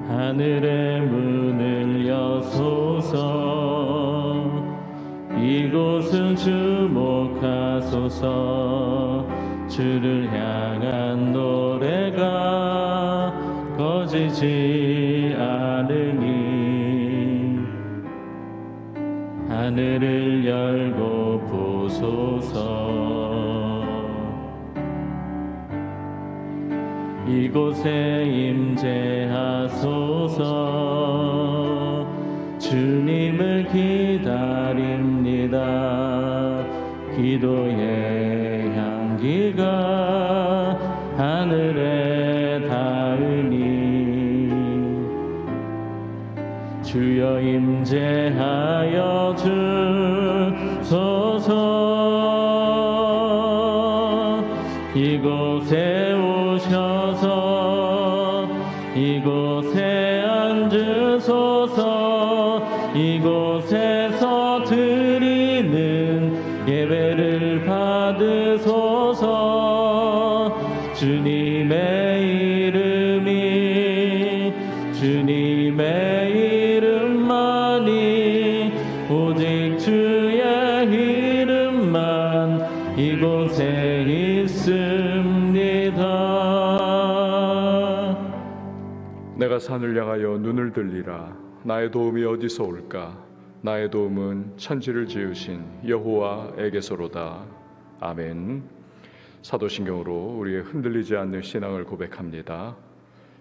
하늘의 문을 여소서. 이곳은 주목하소서. 주를 향한 노래가 꺼지지 않으니 하늘을 열고 보소서. 이곳에 임재하소서. 주님을 기다립니다. 기도의 향기가 하늘에 닿으니 주여 임재하여 주소서. 이곳에 오셔서 이곳에 앉으소서. 이곳에서 드리는 예배를 받으소서. 주님의 이름만이 오직 주의 이름만 이곳에 있습니다. 내가 산을 향하여 눈을 들리라. 나의 도움이 어디서 올까? 나의 도움은 천지를 지으신 여호와에게서로다. 아멘. 사도신경으로 우리의 흔들리지 않는 신앙을 고백합니다.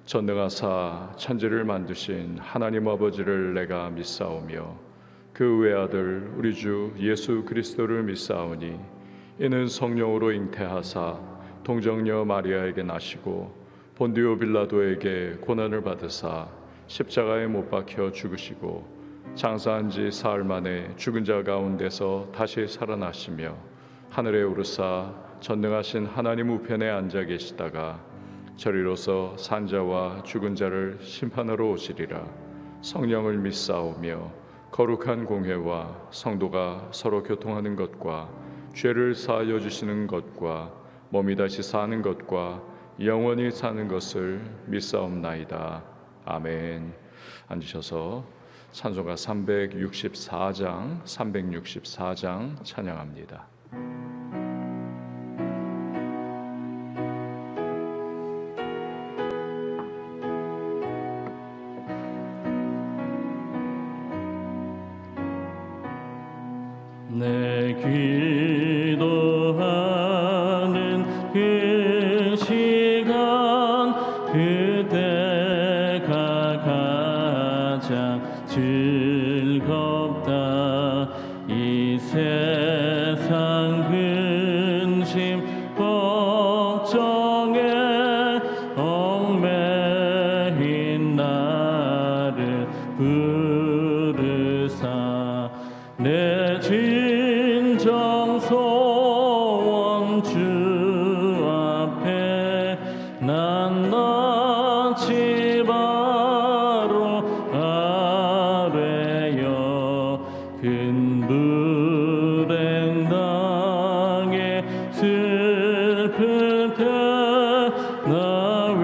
전능하사 천지를 만드신 하나님 아버지를 내가 믿사오며 그 외아들 우리 주 예수 그리스도를 믿사오니 이는 성령으로 잉태하사 동정녀 마리아에게 나시고 본디오 빌라도에게 고난을 받으사 십자가에 못 박혀 죽으시고 장사한 지 사흘 만에 죽은 자 가운데서 다시 살아나시며 하늘에 오르사 전능하신 하나님 우편에 앉아 계시다가 저리로서 산자와 죽은 자를 심판하러 오시리라. 성령을 믿사오며 거룩한 공회와 성도가 서로 교통하는 것과 죄를 사하여 주시는 것과 몸이 다시 사는 것과 영원히 사는 것을 믿사옵나이다. 아멘. 앉으셔서 찬송가 364장 찬양합니다. 내 기도하는 그 시간 그때가 가장 즐겁다. 이 세상 근심 걱정에 얽매인 나를 부르사 내 진정 소원 주 앞에 난 낯이 바로 아뢰어 큰 불행 당해 슬플 때 나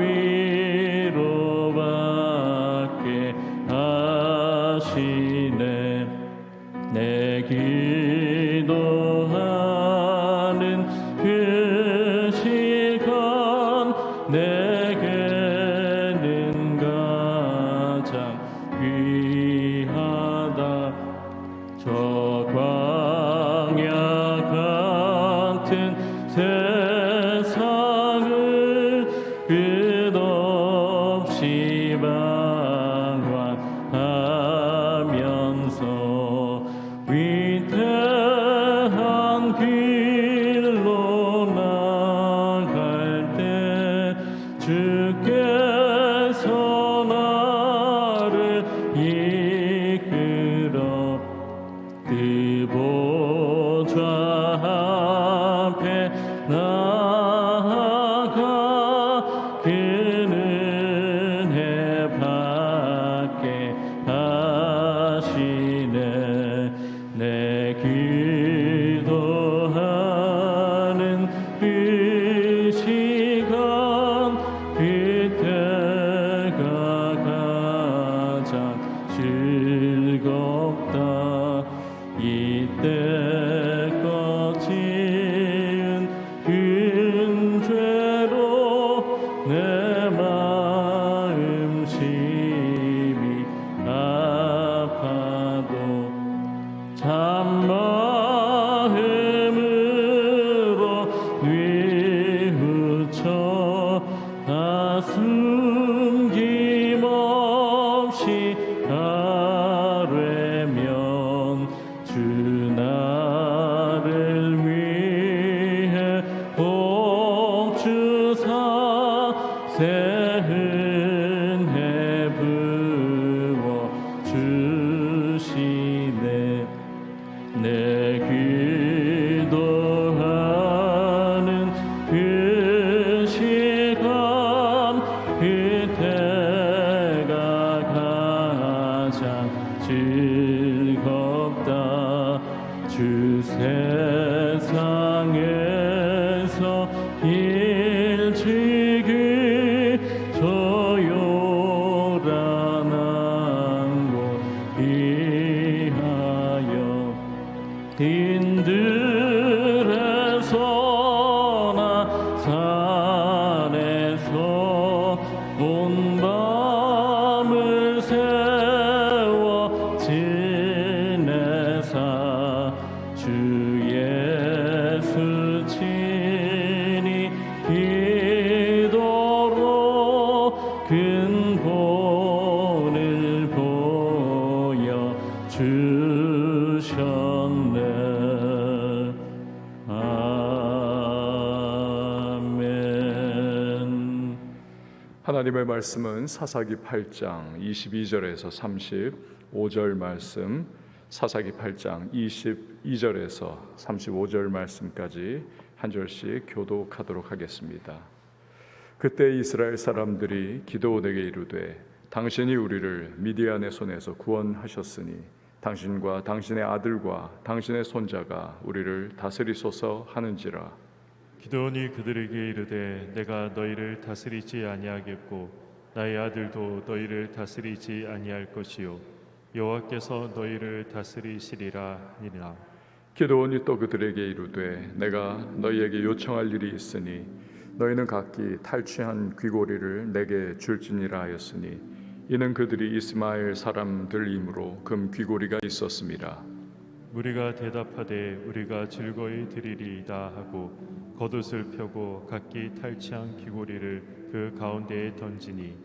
위로받게 하시네. 내 기도하는 그 시간 내게는 가장 귀하다. 저 광야 같은 세상을 끝없이 방황하면서 위태한 길로 나갈 때 주께서 나를 이끌어 그 보좌 앞에 나아가 그 은혜 밤을 세워 지내사 주 예수 친히 기도로 근본을 보여 주셨네. 아멘. 하나님의 말씀은 사사기 8장 22절에서 35절 말씀, 사사기 8장 22절에서 35절 말씀까지 한 절씩 교독하도록 하겠습니다. 그때 이스라엘 사람들이 기드온에게 이르되 당신이 우리를 미디안의 손에서 구원하셨으니 당신과 당신의 아들과 당신의 손자가 우리를 다스리소서 하는지라. 기드온이 그들에게 이르되 내가 너희를 다스리지 아니하겠고 나의 아들도 너희를 다스리지 아니할 것이요 여호와께서 너희를 다스리시리라 하니라. 기드온이 또 그들에게 이르되 내가 너희에게 요청할 일이 있으니 너희는 각기 탈취한 귀고리를 내게 줄지니라 하였으니 이는 그들이 이스마엘 사람들이므로 금 귀고리가 있었음이라. 무리가 대답하되 우리가 즐거이 드리리이다 하고 겉옷을 펴고 각기 탈취한 귀고리를 그 가운데에 던지니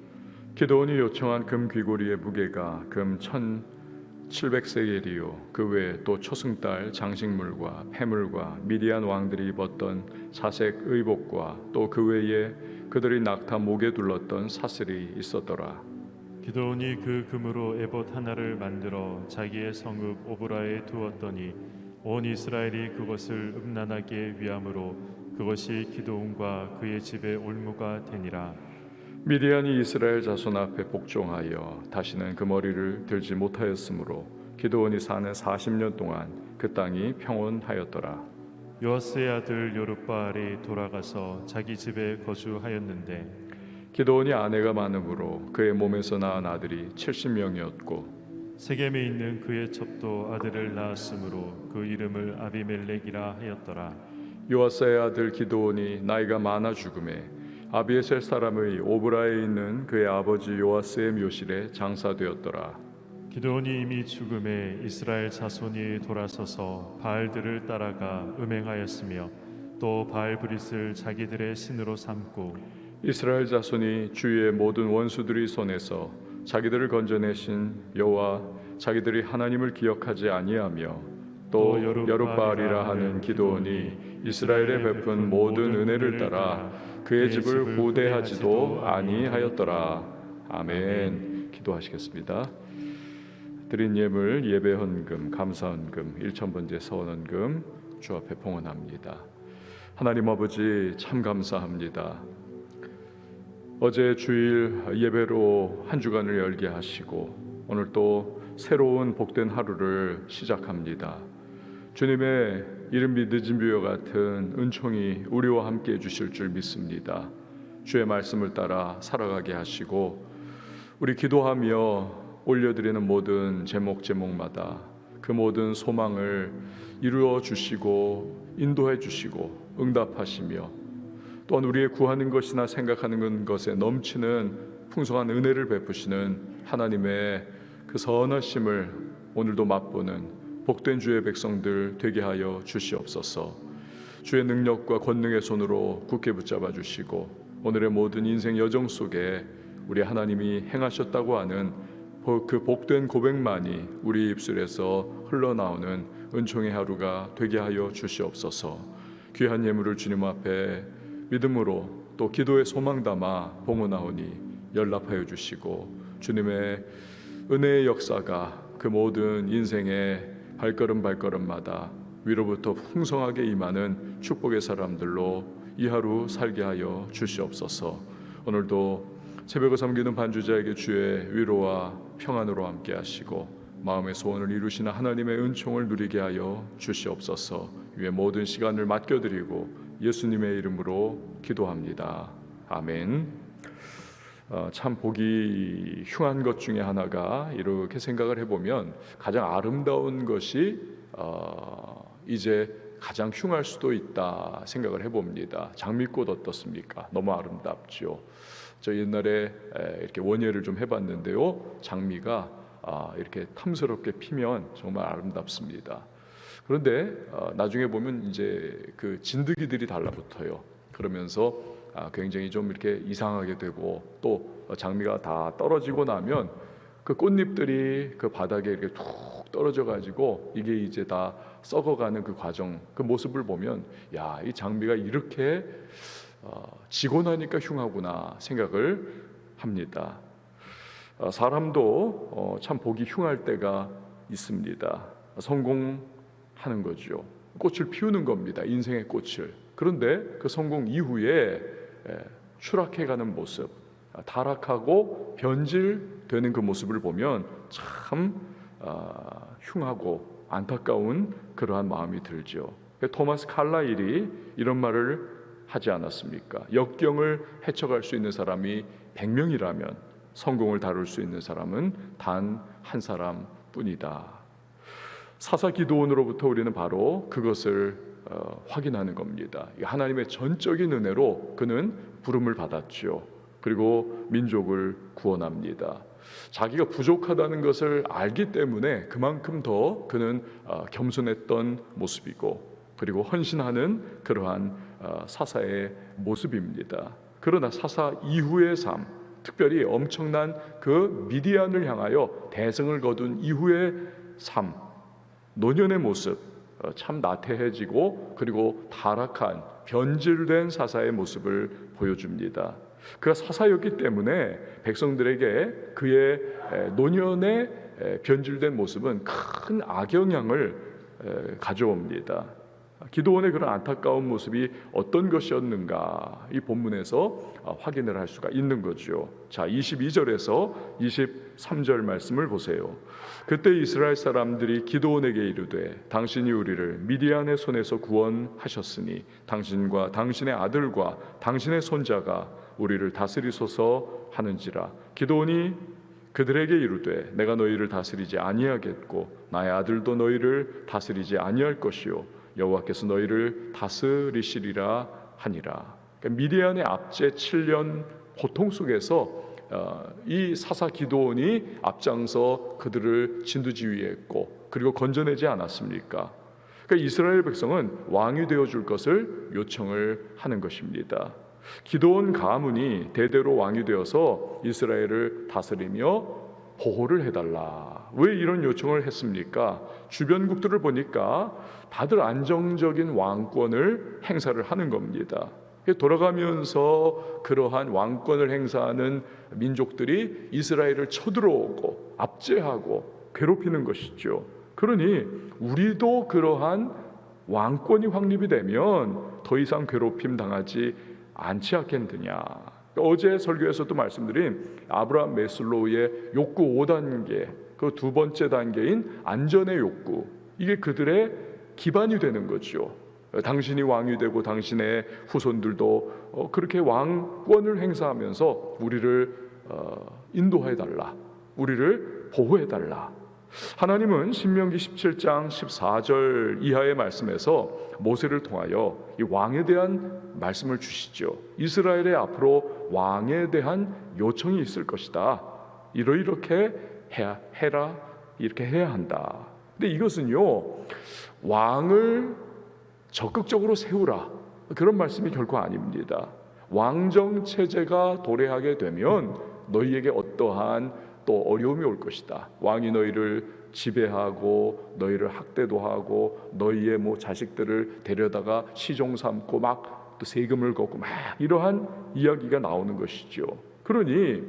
기드온이 요청한 금 귀고리의 무게가 금 1700세겔이요 그 외에 또 초승달 장식물과 폐물과 미디안 왕들이 입었던 자색 의복과 또 그 외에 그들이 낙타 목에 둘렀던 사슬이 있었더라. 기드온이 그 금으로 에봇 하나를 만들어 자기의 성읍 오브라에 두었더니 온 이스라엘이 그것을 음란하게 위함으로 그것이 기드온과 그의 집의 올무가 되니라. 미디안이 이스라엘 자손 앞에 복종하여 다시는 그 머리를 들지 못하였으므로 기드온이 사는 40년 동안 그 땅이 평온하였더라. 요아스의 아들 요룹바알이 돌아가서 자기 집에 거주하였는데 기드온이 아내가 많으므로 그의 몸에서 낳은 아들이 70명이었고 세겜에 있는 그의 첩도 아들을 낳았으므로 그 이름을 아비멜렉이라 하였더라. 요아스의 아들 기드온이 나이가 많아 죽음에 아비에셀 사람의 오브라에 있는 그의 아버지 요아스의 묘실에 장사되었더라. 기드온이 이미 죽음에 이스라엘 자손이 돌아서서 바알들을 따라가 음행하였으며 또 바알 브릿을 자기들의 신으로 삼고 이스라엘 자손이 주위의 모든 원수들의 손에서 자기들을 건져내신 여호와 자기들이 하나님을 기억하지 아니하며 또 여룹바알이라 하는 기드온이 이스라엘에 베푼 모든 은혜를 따라 그의 집을 후대하지도 아니하였더라. 아멘. 기도하시겠습니다. 드린 예물 예배 헌금 감사 헌금 1,000번째 서원 헌금 주 앞에 봉헌합니다. 하나님 아버지 참 감사합니다. 어제 주일 예배로 한 주간을 열게 하시고 오늘 또 새로운 복된 하루를 시작합니다. 주님의 이른비 늦은 비와 같은 은총이 우리와 함께 해주실 줄 믿습니다. 주의 말씀을 따라 살아가게 하시고 우리 기도하며 올려드리는 모든 제목마다 그 모든 소망을 이루어 주시고 인도해 주시고 응답하시며 또한 우리의 구하는 것이나 생각하는 것에 넘치는 풍성한 은혜를 베푸시는 하나님의 그 선하심을 오늘도 맛보는 복된 주의 백성들 되게 하여 주시옵소서. 주의 능력과 권능의 손으로 굳게 붙잡아 주시고 오늘의 모든 인생 여정 속에 우리 하나님이 행하셨다고 하는 그 복된 고백만이 우리 입술에서 흘러나오는 은총의 하루가 되게 하여 주시옵소서. 귀한 예물을 주님 앞에 믿음으로 또 기도의 소망 담아 봉헌하오니 연락하여 주시고 주님의 은혜의 역사가 그 모든 인생의 발걸음마다 위로부터 풍성하게 임하는 축복의 사람들로 이 하루 살게 하여 주시옵소서. 오늘도 새벽을 섬기는 반주자에게 주의 위로와 평안으로 함께 하시고 마음의 소원을 이루시는 하나님의 은총을 누리게 하여 주시옵소서. 위에 모든 시간을 맡겨드리고 예수님의 이름으로 기도합니다. 아멘. 참 보기 흉한 것 중에 하나가 이렇게 생각을 해보면 가장 아름다운 것이 이제 가장 흉할 수도 있다 생각을 해봅니다. 장미꽃 어떻습니까? 너무 아름답죠. 저 옛날에 이렇게 원예를 좀 해봤는데요, 장미가 이렇게 탐스럽게 피면 정말 아름답습니다. 그런데 나중에 보면 이제 그 진드기들이 달라붙어요. 그러면서 굉장히 좀 이렇게 이상하게 되고, 또 장미가 다 떨어지고 나면 그 꽃잎들이 그 바닥에 이렇게 툭 떨어져 가지고 이게 이제 다 썩어가는 그 과정, 그 모습을 보면 야, 이 장미가 이렇게 지고 나니까 흉하구나 생각을 합니다. 사람도 참 보기 흉할 때가 있습니다. 성공하는 거죠. 꽃을 피우는 겁니다. 인생의 꽃을. 그런데 그 성공 이후에 추락해가는 모습, 타락하고 변질되는 그 모습을 보면 참 흉하고 안타까운 그러한 마음이 들죠. 토마스 칼라일이 이런 말을 하지 않았습니까? 역경을 헤쳐갈 수 있는 사람이 100명이라면 성공을 다룰 수 있는 사람은 단 한 사람뿐이다. 사사 기도원으로부터 우리는 바로 그것을 확인하는 겁니다. 하나님의 전적인 은혜로 그는 부름을 받았죠. 그리고 민족을 구원합니다. 자기가 부족하다는 것을 알기 때문에 그만큼 더 그는 겸손했던 모습이고, 그리고 헌신하는 그러한 사사의 모습입니다. 그러나 사사 이후의 삶, 특별히 엄청난 그 미디안을 향하여 대승을 거둔 이후의 삶, 노년의 모습, 참 나태해지고 그리고 타락한 변질된 사사의 모습을 보여줍니다. 그가 사사였기 때문에 백성들에게 그의 노년의 변질된 모습은 큰 악영향을 가져옵니다. 기도원의 그런 안타까운 모습이 어떤 것이었는가, 이 본문에서 확인을 할 수가 있는 거죠. 자, 22절에서 23절 말씀을 보세요. 그때 이스라엘 사람들이 기도원에게 이르되 당신이 우리를 미디안의 손에서 구원하셨으니 당신과 당신의 아들과 당신의 손자가 우리를 다스리소서 하는지라. 기도원이 그들에게 이르되 내가 너희를 다스리지 아니하겠고 나의 아들도 너희를 다스리지 아니할 것이요 여호와께서 너희를 다스리시리라 하니라. 그러니까 미디안의 압제 7년 고통 속에서 이 사사 기도원이 앞장서 그들을 진두지휘했고 그리고 건져내지 않았습니까? 그러니까 이스라엘 백성은 왕이 되어줄 것을 요청을 하는 것입니다. 기도원 가문이 대대로 왕이 되어서 이스라엘을 다스리며 보호를 해달라. 왜 이런 요청을 했습니까? 주변국들을 보니까 다들 안정적인 왕권을 행사를 하는 겁니다. 돌아가면서 그러한 왕권을 행사하는 민족들이 이스라엘을 쳐들어오고 압제하고 괴롭히는 것이죠. 그러니 우리도 그러한 왕권이 확립이 되면 더 이상 괴롭힘 당하지 않지 않겠느냐. 어제 설교에서도 말씀드린 아브라함 메슬로우의 욕구 5단계, 그 두 번째 단계인 안전의 욕구, 이게 그들의 기반이 되는 거죠. 당신이 왕이 되고 당신의 후손들도 그렇게 왕권을 행사하면서 우리를 인도해달라, 우리를 보호해달라. 하나님은 신명기 17장 14절 이하의 말씀에서 모세를 통하여 이 왕에 대한 말씀을 주시죠. 이스라엘의 앞으로 왕에 대한 요청이 있을 것이다. 이렇게 해라, 이렇게 해야 한다. 근데 이것은요, 왕을 적극적으로 세우라, 그런 말씀이 결코 아닙니다. 왕정 체제가 도래하게 되면 너희에게 어떠한 또 어려움이 올 것이다. 왕이 너희를 지배하고 너희를 학대도 하고 너희의 자식들을 데려다가 시종 삼고 막 또 세금을 걷고 막 이러한 이야기가 나오는 것이죠. 그러니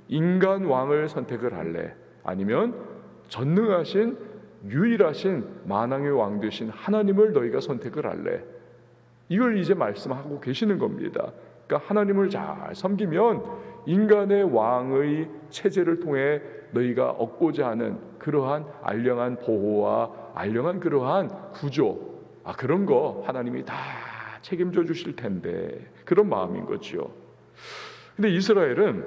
인간 왕을 선택을 할래? 아니면 전능하신 유일하신 만왕의 왕 되신 하나님을 너희가 선택을 할래? 이걸 이제 말씀하고 계시는 겁니다. 그러니까 하나님을 잘 섬기면 인간의 왕의 체제를 통해 너희가 얻고자 하는 그러한 알량한 보호와 알량한 그러한 구조, 그런 거 하나님이 다 책임져 주실 텐데, 그런 마음인 거죠. 근데 이스라엘은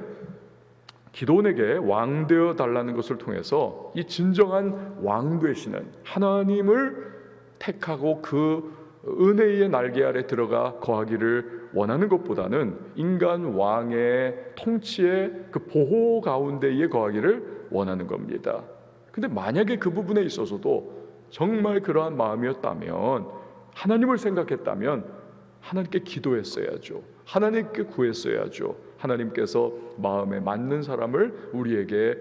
기도원에게 왕 되어 달라는 것을 통해서 이 진정한 왕 되시는 하나님을 택하고 그 은혜의 날개 아래 들어가 거하기를 원하는 것보다는 인간 왕의 통치의 그 보호 가운데에 거하기를 원하는 겁니다. 근데 만약에 그 부분에 있어서도 정말 그러한 마음이었다면, 하나님을 생각했다면 하나님께 기도했어야죠. 하나님께 구했어야죠. 하나님께서 마음에 맞는 사람을 우리에게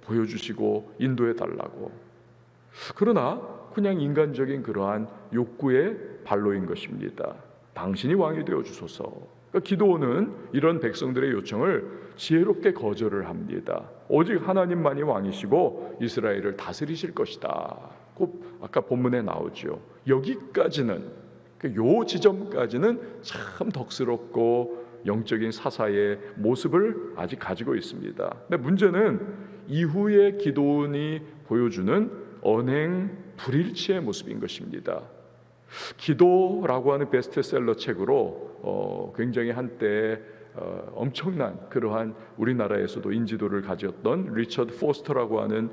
보여주시고 인도해 달라고. 그러나 그냥 인간적인 그러한 욕구의 발로인 것입니다. 당신이 왕이 되어 주소서. 그러니까 기드온은 이런 백성들의 요청을 지혜롭게 거절을 합니다. 오직 하나님만이 왕이시고 이스라엘을 다스리실 것이다. 꼭 아까 본문에 나오죠. 여기까지는, 요 지점까지는 참 덕스럽고 영적인 사사의 모습을 아직 가지고 있습니다. 근데 문제는 이후에 기드온이 보여주는 언행 불일치의 모습인 것입니다. 기도라고 하는 베스트셀러 책으로 굉장히 한때 엄청난 그러한 우리나라에서도 인지도를 가졌던 리처드 포스터라고 하는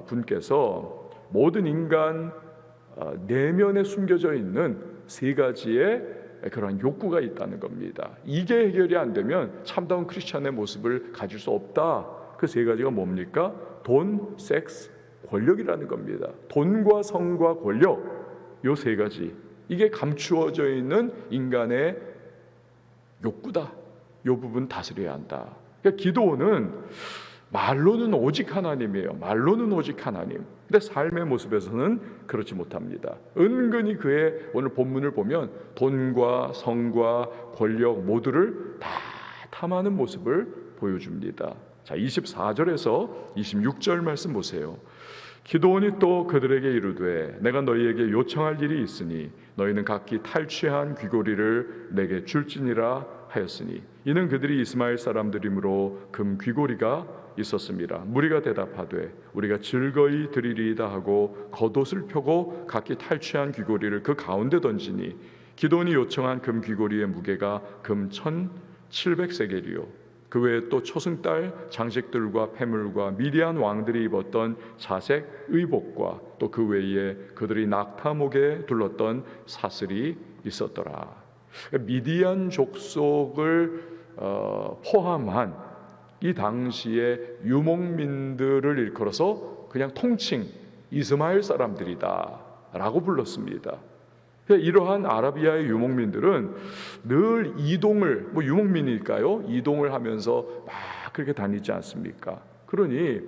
분께서 모든 인간 내면에 숨겨져 있는 세 가지의 그러한 욕구가 있다는 겁니다. 이게 해결이 안 되면 참다운 크리스찬의 모습을 가질 수 없다. 그 세 가지가 뭡니까? 돈, 섹스, 권력이라는 겁니다. 돈과 성과 권력, 요 세 가지, 이게 감추어져 있는 인간의 욕구다. 요 부분 다스려야 한다. 그러니까 기도는 말로는 오직 하나님이에요. 말로는 오직 하나님. 근데 삶의 모습에서는 그렇지 못합니다. 은근히 그의 오늘 본문을 보면 돈과 성과 권력 모두를 다 탐하는 모습을 보여줍니다. 자, 24절에서 26절 말씀 보세요. 기드온이 또 그들에게 이르되 내가 너희에게 요청할 일이 있으니 너희는 각기 탈취한 귀고리를 내게 줄지니라 하였으니 이는 그들이 이스마엘 사람들이므로 금 귀고리가 있었습니다. 무리가 대답하되 우리가 즐거이 드리리이다 하고 겉옷을 펴고 각기 탈취한 귀고리를 그 가운데 던지니 기드온이 요청한 금 귀고리의 무게가 금 1700세겔이요 그 외에 또 초승달 장식들과 패물과 미디안 왕들이 입었던 자색 의복과 또 그 외에 그들이 낙타목에 둘렀던 사슬이 있었더라. 미디안 족속을 포함한 이 당시의 유목민들을 일컬어서 그냥 통칭 이스마엘 사람들이다 라고 불렀습니다. 이러한 아라비아의 유목민들은 늘 이동을, 유목민일까요? 이동을 하면서 막 그렇게 다니지 않습니까? 그러니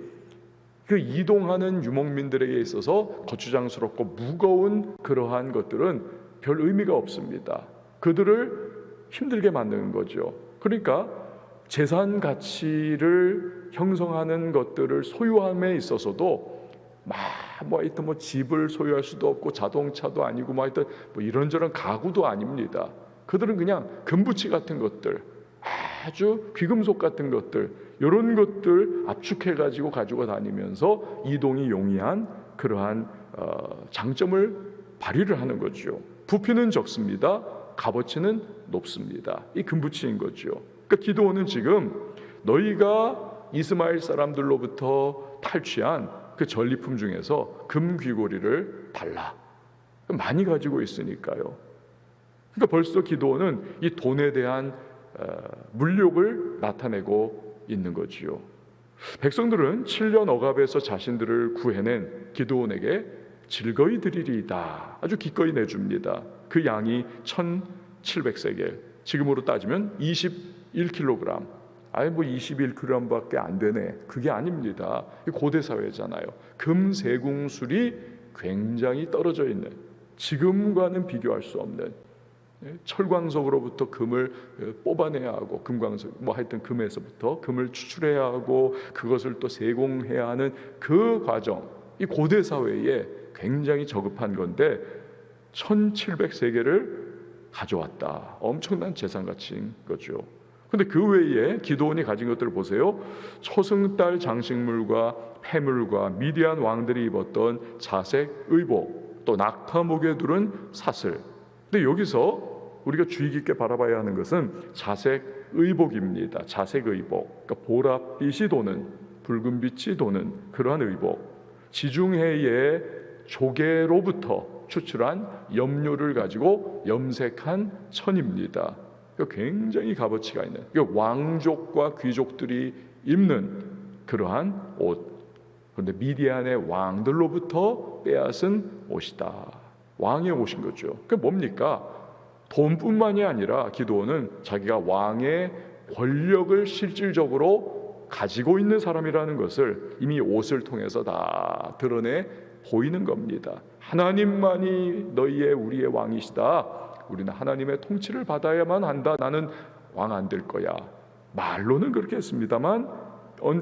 그 이동하는 유목민들에게 있어서 거추장스럽고 무거운 그러한 것들은 별 의미가 없습니다. 그들을 힘들게 만드는 거죠. 그러니까 재산 가치를 형성하는 것들을 소유함에 있어서도 하여튼 집을 소유할 수도 없고 자동차도 아니고 하여튼 이런저런 가구도 아닙니다. 그들은 그냥 금붙이 같은 것들, 아주 귀금속 같은 것들, 이런 것들 압축해 가지고 다니면서 이동이 용이한 그러한 장점을 발휘를 하는 거죠. 부피는 적습니다. 값어치는 높습니다. 이 금붙이인 거죠. 그러니까 기드온은 지금 너희가 이스마엘 사람들로부터 탈취한 그 전리품 중에서 금 귀고리를 달라. 많이 가지고 있으니까요. 그러니까 벌써 기드온은 이 돈에 대한 물욕을 나타내고 있는 거지요. 백성들은 7년 억압에서 자신들을 구해낸 기드온에게 즐거이 드리리이다. 아주 기꺼이 내줍니다. 그 양이 1700세겔, 지금으로 따지면 21kg. 21kg밖에 안 되네. 그게 아닙니다. 고대 사회잖아요. 금 세궁술이 굉장히 떨어져 있는, 지금과는 비교할 수 없는, 철광석으로부터 금을 뽑아내야 하고, 금광석 하여튼 금에서부터 금을 추출해야 하고 그것을 또 세공해야 하는 그 과정, 이 고대 사회에 굉장히 저급한 건데 1700세겔을 가져왔다. 엄청난 재산 가치인 거죠. 근데 그 외에 기드온이 가진 것들을 보세요. 초승달 장식물과 패물과 미디안 왕들이 입었던 자색 의복, 또 낙타목에 두른 사슬. 근데 여기서 우리가 주의 깊게 바라봐야 하는 것은 자색 의복입니다. 자색 의복, 그러니까 보랏빛이 도는, 붉은 빛이 도는 그러한 의복. 지중해의 조개로부터 추출한 염료를 가지고 염색한 천입니다. 굉장히 값어치가 있는 왕족과 귀족들이 입는 그러한 옷. 그런데 미디안의 왕들로부터 빼앗은 옷이다. 왕의 옷인 거죠. 그게 뭡니까? 돈뿐만이 아니라 기드온은 자기가 왕의 권력을 실질적으로 가지고 있는 사람이라는 것을 이미 옷을 통해서 다 드러내 보이는 겁니다. 하나님만이 너희의 우리의 왕이시다. 우리는 하나님의 통치를 받아야만 한다. 나는 왕 안 될 거야. 말로는 그렇게 했습니다만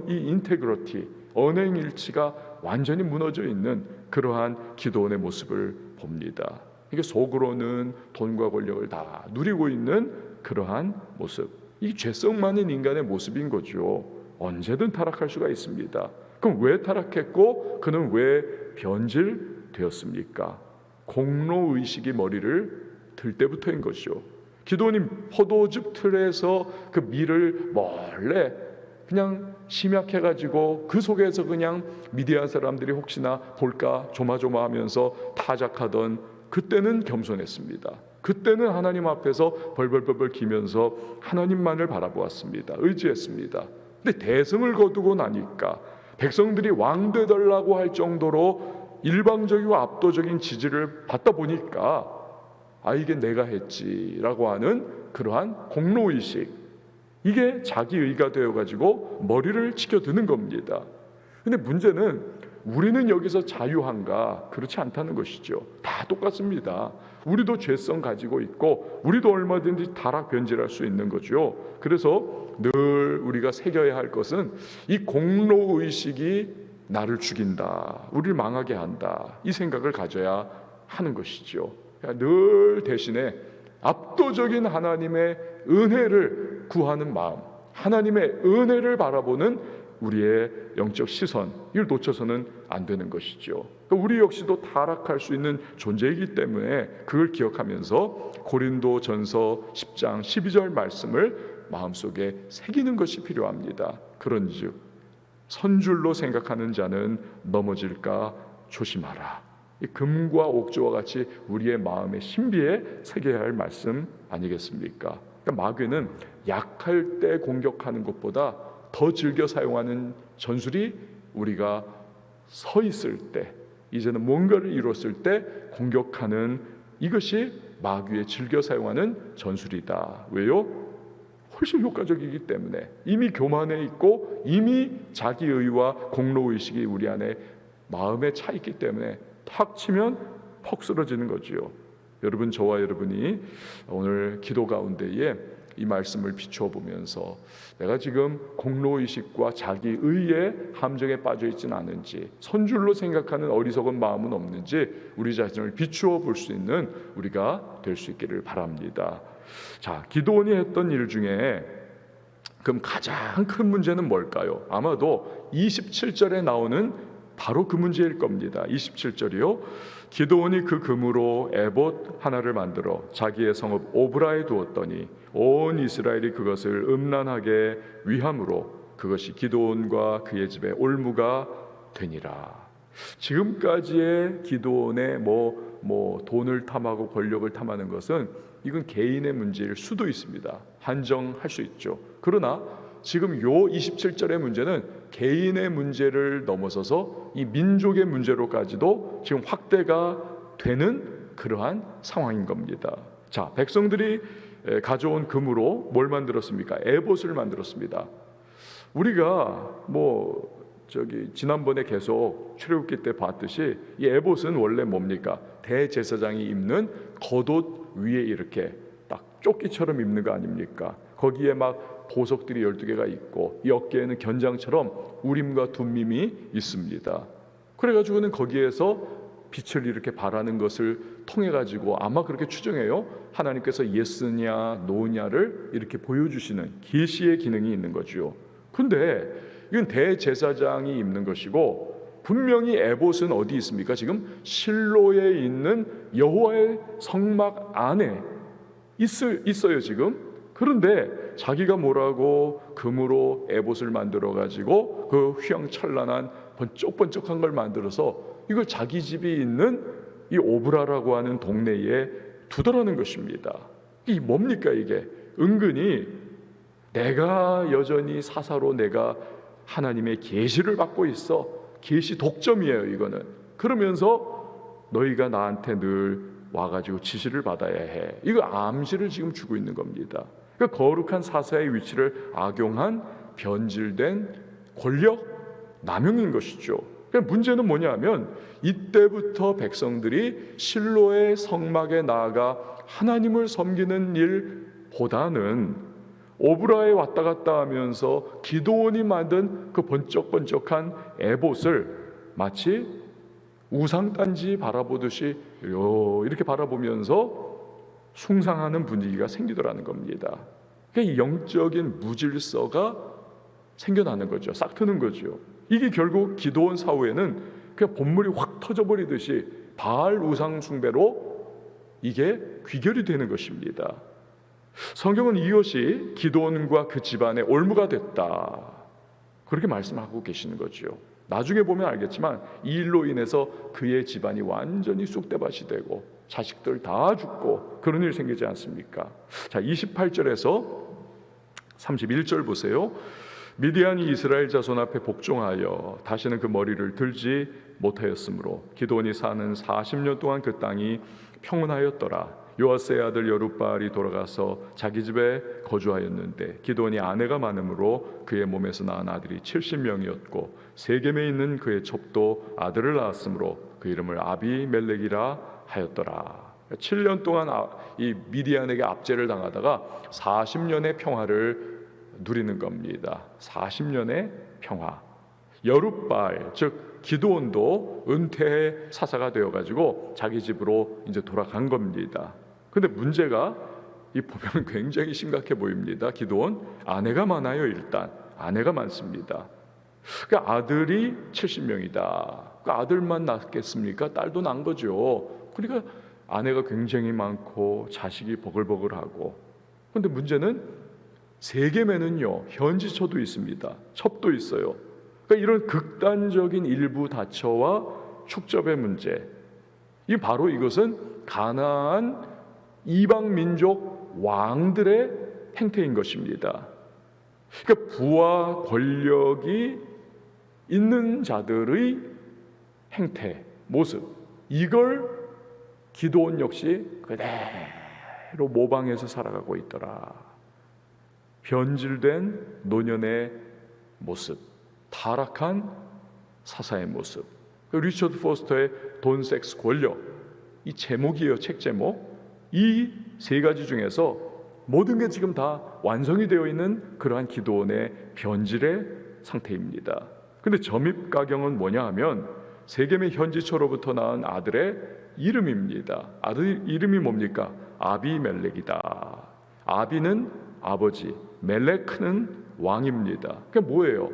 이 인테그리티, 언행일치가 완전히 무너져 있는 그러한 기드온의 모습을 봅니다. 이게 속으로는 돈과 권력을 다 누리고 있는 그러한 모습. 이 죄성 많은 인간의 모습인 거죠. 언제든 타락할 수가 있습니다. 그럼 왜 타락했고 그는 왜 변질되었습니까? 공로의식이 머리를 들 때부터인 것이죠. 기드온이 포도즙 틀에서 그 밀을 몰래 그냥 심약해가지고 그 속에서 그냥 미디안 사람들이 혹시나 볼까 조마조마하면서 타작하던 그때는 겸손했습니다. 그때는 하나님 앞에서 벌벌벌벌 기면서 하나님만을 바라보았습니다. 의지했습니다. 근데 대성을 거두고 나니까 백성들이 왕 되달라고 할 정도로 일방적이고 압도적인 지지를 받다 보니까 이게 내가 했지라고 하는 그러한 공로의식, 이게 자기의가 되어가지고 머리를 치켜드는 겁니다. 근데 문제는 우리는 여기서 자유한가? 그렇지 않다는 것이죠. 다 똑같습니다. 우리도 죄성 가지고 있고 우리도 얼마든지 타락 변질할 수 있는 거죠. 그래서 늘 우리가 새겨야 할 것은 이 공로의식이 나를 죽인다, 우리를 망하게 한다, 이 생각을 가져야 하는 것이죠. 늘 대신에 압도적인 하나님의 은혜를 구하는 마음, 하나님의 은혜를 바라보는 우리의 영적 시선, 이걸 놓쳐서는 안 되는 것이죠. 우리 역시도 타락할 수 있는 존재이기 때문에 그걸 기억하면서 고린도전서 10장 12절 말씀을 마음속에 새기는 것이 필요합니다. 그런즉 선줄로 생각하는 자는 넘어질까 조심하라. 이 금과 옥조와 같이 우리의 마음의 신비에 새겨야 할 말씀 아니겠습니까? 그러니까 마귀는 약할 때 공격하는 것보다 더 즐겨 사용하는 전술이 우리가 서 있을 때, 이제는 뭔가를 이뤘을 때 공격하는, 이것이 마귀의 즐겨 사용하는 전술이다. 왜요? 훨씬 효과적이기 때문에, 이미 교만해 있고 이미 자기의와 공로의식이 우리 안에 마음에 차 있기 때문에 탁 치면 퍽 쓰러지는 거지요. 여러분, 저와 여러분이 오늘 기도 가운데에 이 말씀을 비추어 보면서 내가 지금 공로의식과 자기의의 함정에 빠져 있지는 않은지, 선줄로 생각하는 어리석은 마음은 없는지 우리 자신을 비추어 볼 수 있는 우리가 될 수 있기를 바랍니다. 자, 기드온이 했던 일 중에 그럼 가장 큰 문제는 뭘까요? 아마도 27절에 나오는 바로 그 문제일 겁니다. 27절이요. 기드온이 그 금으로 에봇 하나를 만들어 자기의 성읍 오브라에 두었더니 온 이스라엘이 그것을 음란하게 위함으로 그것이 기드온과 그의 집에 올무가 되니라. 지금까지의 기드온의 돈을 탐하고 권력을 탐하는 것은 이건 개인의 문제일 수도 있습니다. 한정할 수 있죠. 그러나 지금 요 27절의 문제는 개인의 문제를 넘어서서 이 민족의 문제로까지도 지금 확대가 되는 그러한 상황인 겁니다. 자, 백성들이 가져온 금으로 뭘 만들었습니까? 에봇을 만들었습니다. 우리가 지난번에 계속 출애굽기 때 봤듯이 이 에봇은 원래 뭡니까? 대제사장이 입는 겉옷 위에 이렇게 딱 조끼처럼 입는 거 아닙니까? 거기에 막 보석들이 12개가 있고 이 어깨에는 견장처럼 우림과 둠밈이 있습니다. 그래가지고는 거기에서 빛을 이렇게 발하는 것을 통해 가지고 아마 그렇게 추정해요. 하나님께서 예스냐 노냐를 이렇게 보여주시는 계시의 기능이 있는 거죠. 근데 이건 대제사장이 입는 것이고 분명히 에봇은 어디 있습니까? 지금 실로에 있는 여호와의 성막 안에 있어요 지금. 그런데 자기가 뭐라고 금으로 에봇을 만들어 가지고 그 휘황찬란한 번쩍번쩍한 걸 만들어서 이걸 자기 집이 있는 이 오브라라고 하는 동네에 두더라는 것입니다. 이 뭡니까 이게? 은근히 내가 여전히 사사로 내가 하나님의 계시를 받고 있어. 계시 독점이에요 이거는. 그러면서 너희가 나한테 늘 와가지고 지시를 받아야 해. 이거 암시를 지금 주고 있는 겁니다. 그러니까 거룩한 사사의 위치를 악용한 변질된 권력 남용인 것이죠. 그러니까 문제는 뭐냐면 이때부터 백성들이 실로의 성막에 나아가 하나님을 섬기는 일보다는 오브라에 왔다 갔다 하면서 기드온이 만든 그 번쩍번쩍한 에봇을 마치 우상단지 바라보듯이 이렇게 바라보면서 숭상하는 분위기가 생기더라는 겁니다. 그러니까 이 영적인 무질서가 생겨나는 거죠. 싹 트는 거죠. 이게 결국 기드온 사후에는 그냥 본물이 확 터져버리듯이 바알 우상 숭배로 이게 귀결이 되는 것입니다. 성경은 이것이 기드온과 그 집안의 올무가 됐다, 그렇게 말씀하고 계시는 거죠. 나중에 보면 알겠지만 이 일로 인해서 그의 집안이 완전히 쑥대밭이 되고 자식들 다 죽고 그런 일이 생기지 않습니까? 자, 28절에서 31절 보세요. 미디안이 이스라엘 자손 앞에 복종하여 다시는 그 머리를 들지 못하였으므로 기드온이 사는 40년 동안 그 땅이 평온하였더라. 요아스의 아들 여룻바알이 돌아가서 자기 집에 거주하였는데 기드온이 아내가 많으므로 그의 몸에서 낳은 아들이 70명이었고 세겜에 있는 그의 첩도 아들을 낳았으므로 그 이름을 아비멜렉이라 하였더라. 7년 동안 이 미디안에게 압제를 당하다가 40년의 평화를 누리는 겁니다. 40년의 평화. 여룻바알 즉 기드온도 은퇴 사사가 되어가지고 자기 집으로 이제 돌아간 겁니다. 근데 문제가 이 보면 굉장히 심각해 보입니다. 기드온 아내가 많아요. 일단 아내가 많습니다. 그러니까 아들이 70명이다. 그러니까 아들만 낳겠습니까? 딸도 난 거죠. 그러니까 아내가 굉장히 많고 자식이 버글버글하고. 근데 문제는 세겜에는요 현지초도 있습니다. 첩도 있어요. 그러니까 이런 극단적인 일부 다처와 축접의 문제, 이 바로 이것은 가나안 이방 민족 왕들의 행태인 것입니다. 그러니까 부와 권력이 있는 자들의 행태, 모습, 이걸 기드온 역시 그대로 모방해서 살아가고 있더라. 변질된 노년의 모습, 타락한 사사의 모습. 리처드 포스터의 돈, 섹스, 권력, 이 제목이에요. 책 제목. 이 세 가지 중에서 모든 게 지금 다 완성이 되어 있는 그러한 기드온의 변질의 상태입니다. 근데 점입가경은 뭐냐 하면 세겜의 현지초로부터 낳은 아들의 이름입니다. 아들 이름이 뭡니까? 아비멜렉이다. 아비는 아버지, 멜렉은 왕입니다. 그게 뭐예요?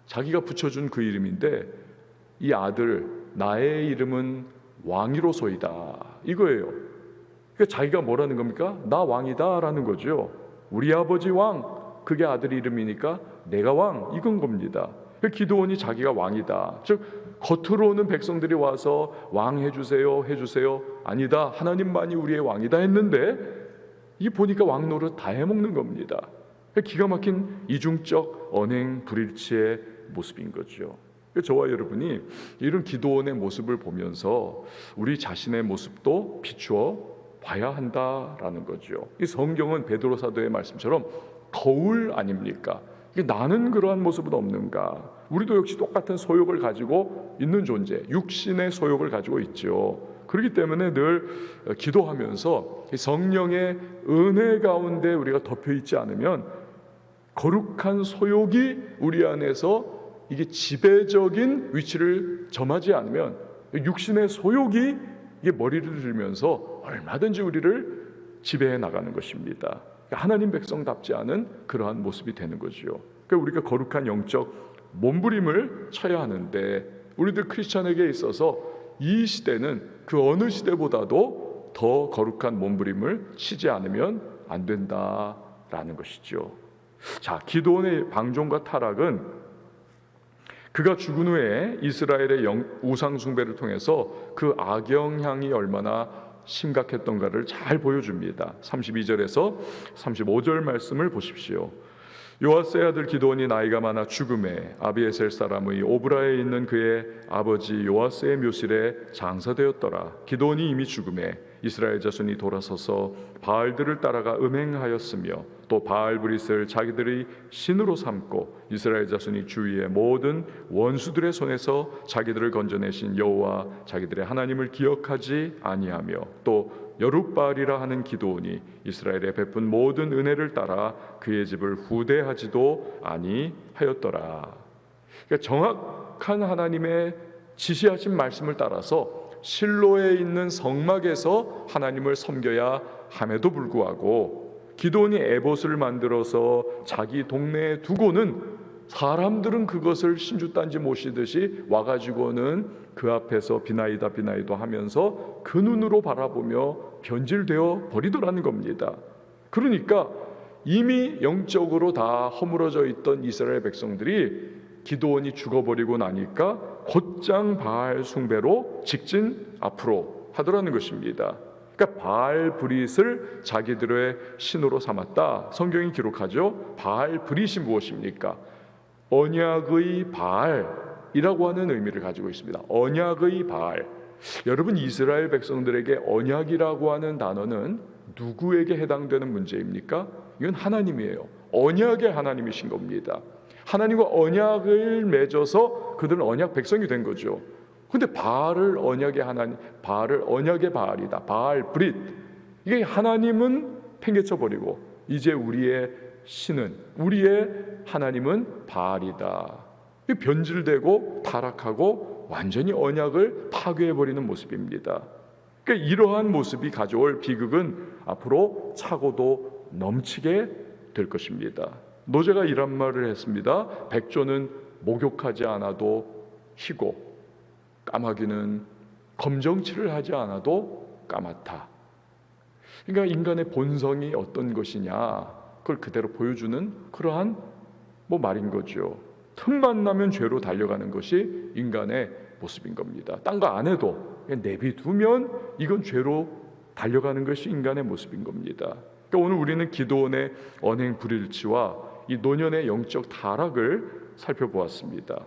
자기가 붙여준 그 이름인데 이 아들 나의 이름은 왕이로소이다 이거예요. 그러니까 자기가 뭐라는 겁니까? 나 왕이다 라는 거죠. 우리 아버지 왕, 그게 아들 이름이니까 내가 왕, 이건 겁니다. 기드온이 자기가 왕이다, 즉 겉으로는 백성들이 와서 왕 해주세요 해주세요, 아니다 하나님만이 우리의 왕이다 했는데 이 보니까 왕 노릇 다 해먹는 겁니다. 기가 막힌 이중적 언행 불일치의 모습인 거죠. 저와 여러분이 이런 기드온의 모습을 보면서 우리 자신의 모습도 비추어 봐야 한다라는 거죠. 이 성경은 베드로 사도의 말씀처럼 거울 아닙니까? 나는 그러한 모습은 없는가? 우리도 역시 똑같은 소욕을 가지고 있는 존재, 육신의 소욕을 가지고 있죠. 그렇기 때문에 늘 기도하면서 성령의 은혜 가운데 우리가 덮여 있지 않으면 거룩한 소욕이 우리 안에서 이게 지배적인 위치를 점하지 않으면 육신의 소욕이 이게 머리를 들면서 얼마든지 우리를 지배해 나가는 것입니다. 하나님 백성답지 않은 그러한 모습이 되는 거죠. 그러니까 우리가 거룩한 영적 몸부림을 쳐야 하는데 우리들 크리스천에게 있어서 이 시대는 그 어느 시대보다도 더 거룩한 몸부림을 치지 않으면 안 된다라는 것이죠. 자, 기드온의 방종과 타락은 그가 죽은 후에 이스라엘의 우상 숭배를 통해서 그 악영향이 얼마나 심각했던가를 잘 보여줍니다. 32절에서 35절 말씀을 보십시오. 요아스의 아들 기드온이 나이가 많아 죽음에 아비에셀 사람의 오브라에 있는 그의 아버지 요아스의 묘실에 장사되었더라. 기드온이 이미 죽음에 이스라엘 자손이 돌아서서 바알들을 따라가 음행하였으며 또 바알브릿을 자기들의 신으로 삼고 이스라엘 자손이 주위의 모든 원수들의 손에서 자기들을 건져내신 여호와 자기들의 하나님을 기억하지 아니하며 또 여룻바알이라 하는 기드온이 이스라엘에 베푼 모든 은혜를 따라 그의 집을 후대하지도 아니하였더라. 그러니까 정확한 하나님의 지시하신 말씀을 따라서 실로에 있는 성막에서 하나님을 섬겨야 함에도 불구하고 기드온이 에봇을 만들어서 자기 동네에 두고는 사람들은 그것을 신주단지 모시듯이 와가지고는 그 앞에서 비나이다 비나이다 하면서 그 눈으로 바라보며 변질되어 버리더라는 겁니다. 그러니까 이미 영적으로 다 허물어져 있던 이스라엘 백성들이 기드온이 죽어버리고 나니까 곧장 바알 숭배로 직진 앞으로 하더라는 것입니다. 그러니까 바알 브릿을 자기들의 신으로 삼았다. 성경이 기록하죠. 바알 브릿이 무엇입니까? 언약의 바알이라고 하는 의미를 가지고 있습니다. 언약의 바알. 여러분, 이스라엘 백성들에게 언약이라고 하는 단어는 누구에게 해당되는 문제입니까? 이건 하나님이에요. 언약의 하나님이신 겁니다. 하나님과 언약을 맺어서 그들은 언약 백성이 된 거죠. 근데 바알을 언약의 하나님, 바알을 언약의 바알이다. 바알 브릿. 이게 하나님은 팽개쳐 버리고 이제 우리의 신은, 우리의 하나님은 바알이다. 변질되고 타락하고 완전히 언약을 파괴해 버리는 모습입니다. 그러니까 이러한 모습이 가져올 비극은 앞으로 차고도 넘치게 될 것입니다. 노제가 이런 말을 했습니다. 백조는 목욕하지 않아도 희고 까마귀는 검정칠을 하지 않아도 까맣다. 그러니까 인간의 본성이 어떤 것이냐, 그걸 그대로 보여주는 그러한 말인 거죠. 틈만 나면 죄로 달려가는 것이 인간의 모습인 겁니다. 딴 거 안 해도 그냥 내비두면 이건 죄로 달려가는 것이 인간의 모습인 겁니다. 그러니까 오늘 우리는 기드온의 언행 불일치와 이 노년의 영적 타락을 살펴보았습니다.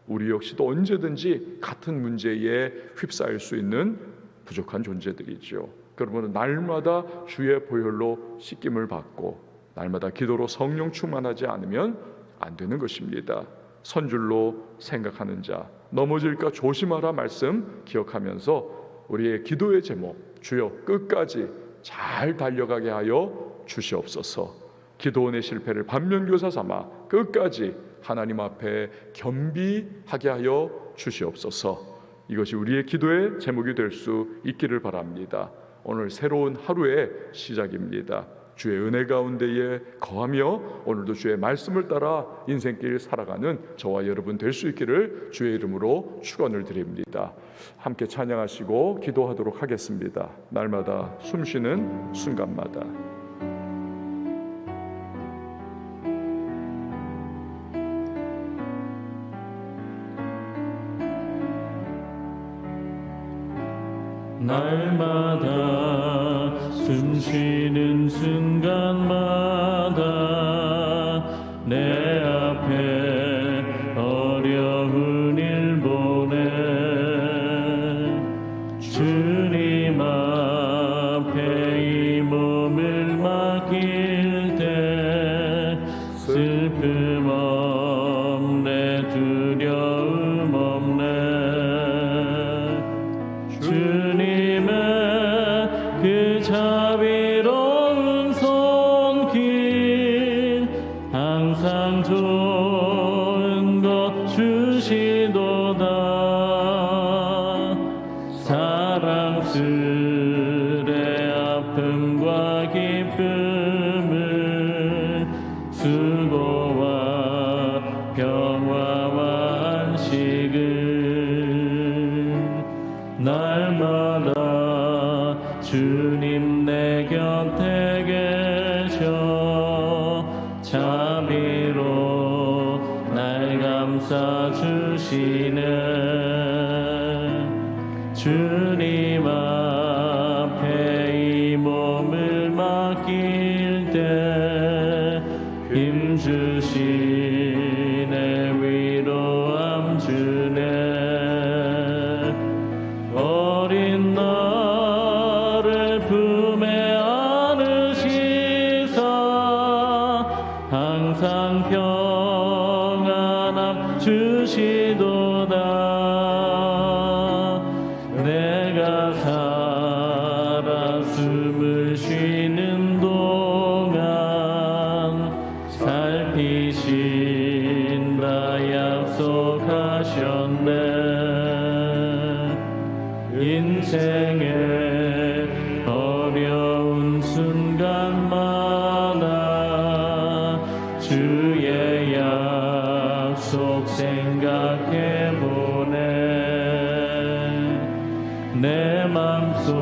우리 역시도 언제든지 같은 문제에 휩싸일 수 있는 부족한 존재들이죠. 그러므로 날마다 주의 보혈로 씻김을 받고 날마다 기도로 성령 충만하지 않으면 안 되는 것입니다. 선줄로 생각하는 자, 넘어질까 조심하라 말씀 기억하면서 우리의 기도의 제목, 주여 끝까지 잘 달려가게 하여 주시옵소서. 기도원의 실패를 반면교사 삼아 끝까지 하나님 앞에 겸비하게 하여 주시옵소서. 이것이 우리의 기도의 제목이 될 수 있기를 바랍니다. 오늘 새로운 하루의 시작입니다. 주의 은혜 가운데에 거하며 오늘도 주의 말씀을 따라 인생길 살아가는 저와 여러분 될 수 있기를 주의 이름으로 축원을 드립니다. 함께 찬양하시고 기도하도록 하겠습니다. 날마다 숨쉬는 순간마다 날마다 숨쉬는 순간마다 내 앞에 어려운 일 보내 주님 앞에 이 몸을 맡길 때 슬픔 없네 두려움 없네 그 자비로운 손길 항상 좋은 것 주시도다 사랑스레 아픔과 기쁨을 수고와 평화와 안식을 날마다 주님 내 곁에 계셔 자비로 날 감싸 쏟아주시네. 주님 앞에 이 몸을 맡길 때 힘주시네. 위로함 주네. 어린 나를 품에 안으시사 항상 평안함 주시도다. 내가 살아 숨을 쉬는 동안 살피신다 약속하셨네. 인생의 어려운 순간마다 주의 약속 생각해보네. 내 맘속에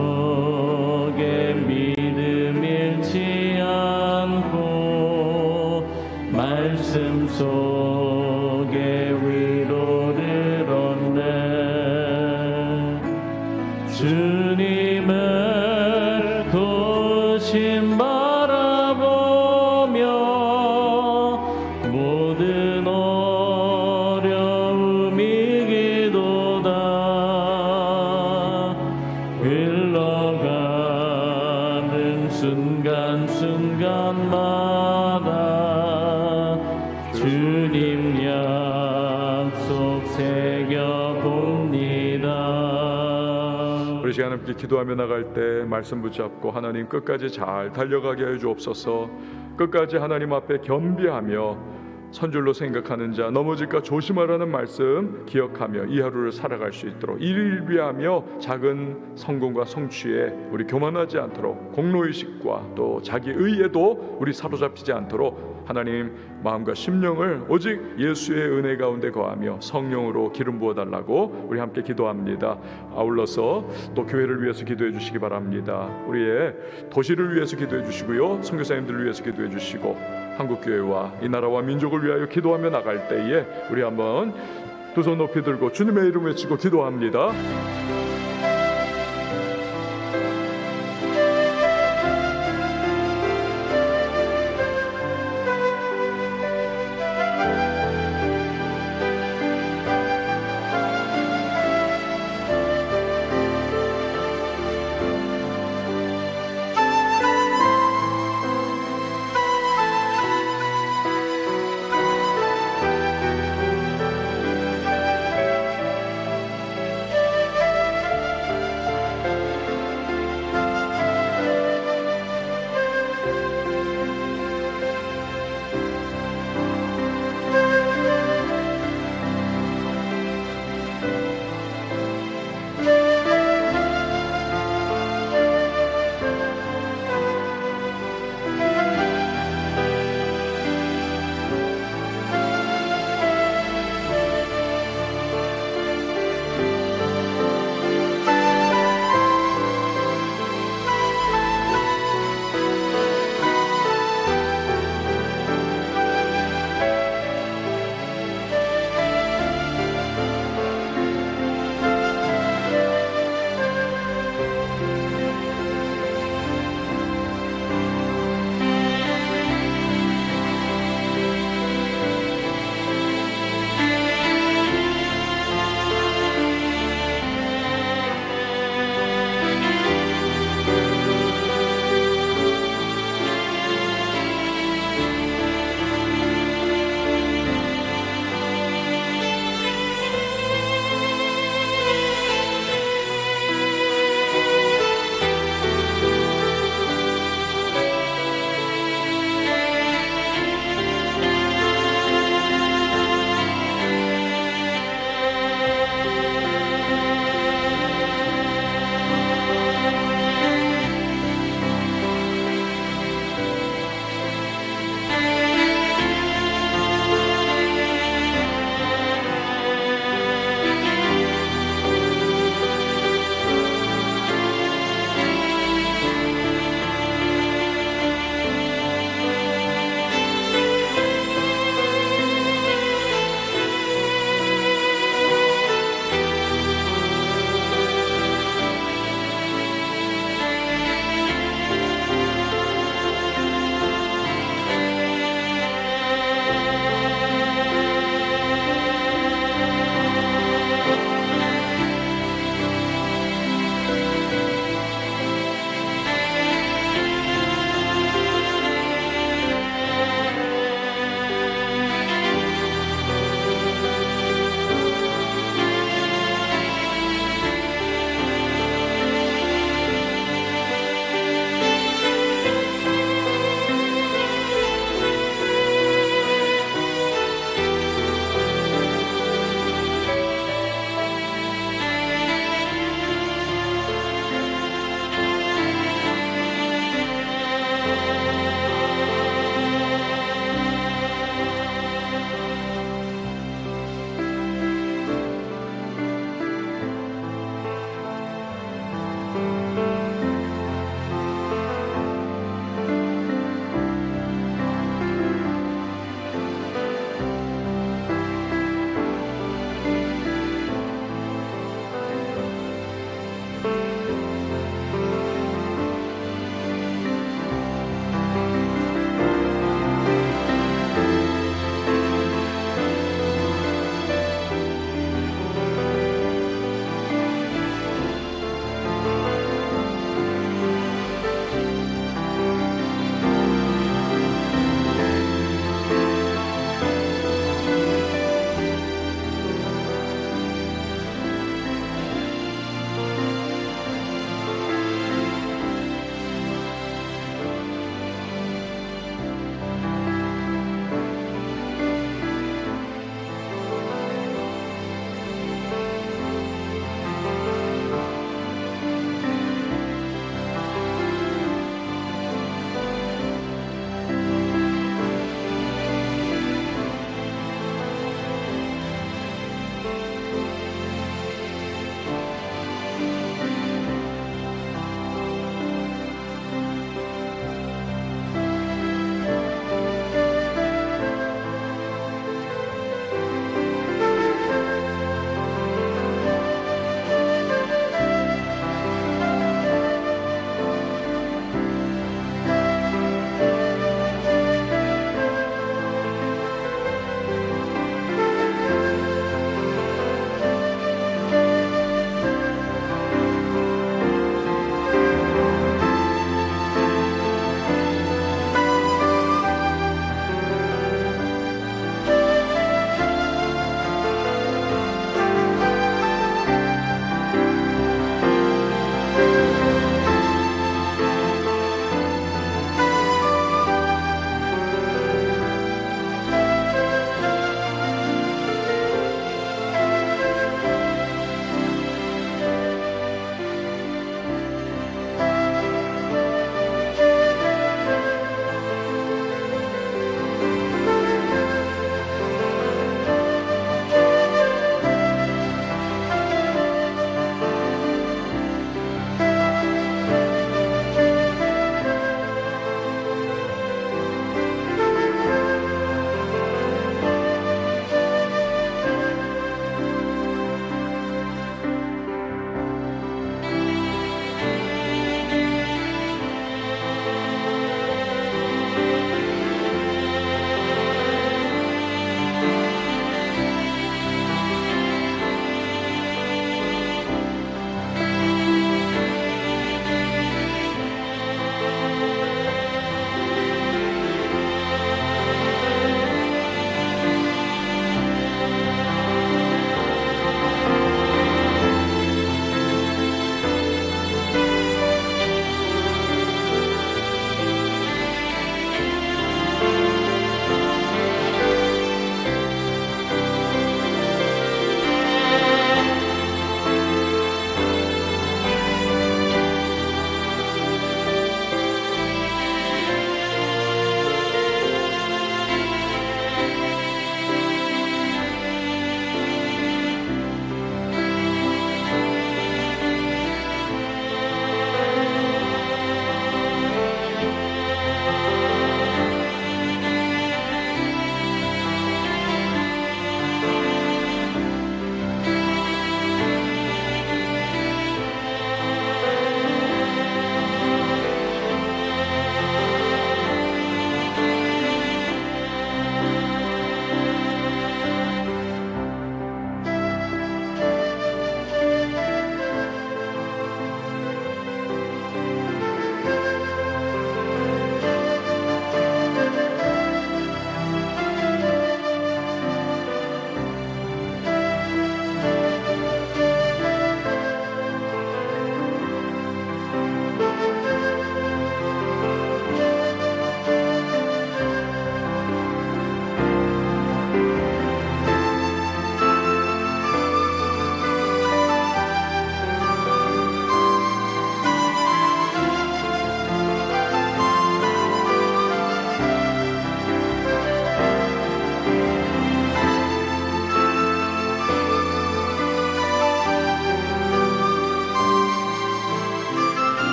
믿음 잃지 않고 말씀 속에 위로를 얻네. 주님의 도심 바라보며 모든 어려움 이기도다. 흘러가는 순간순간마다 주님 약속 새겨봅니다. 우리 시간 함께 기도하며 나갈 때 말씀 붙잡고 하나님 끝까지 잘 달려가게 하여 주옵소서. 끝까지 하나님 앞에 겸비하며 선줄로 생각하는 자, 넘어질까 조심하라는 말씀 기억하며 이 하루를 살아갈 수 있도록 이를 위하며 작은 성공과 성취에 우리 교만하지 않도록 공로의식과 또 자기 의에도 우리 사로잡히지 않도록 하나님 마음과 심령을 오직 예수의 은혜 가운데 거하며 성령으로 기름 부어달라고 우리 함께 기도합니다. 아울러서 또 교회를 위해서 기도해 주시기 바랍니다. 우리의 도시를 위해서 기도해 주시고요, 선교사님들을 위해서 기도해 주시고 한국교회와 이 나라와 민족을 위하여 기도하며 나갈 때에 우리 한번 두 손 높이 들고 주님의 이름 외치고 기도합니다.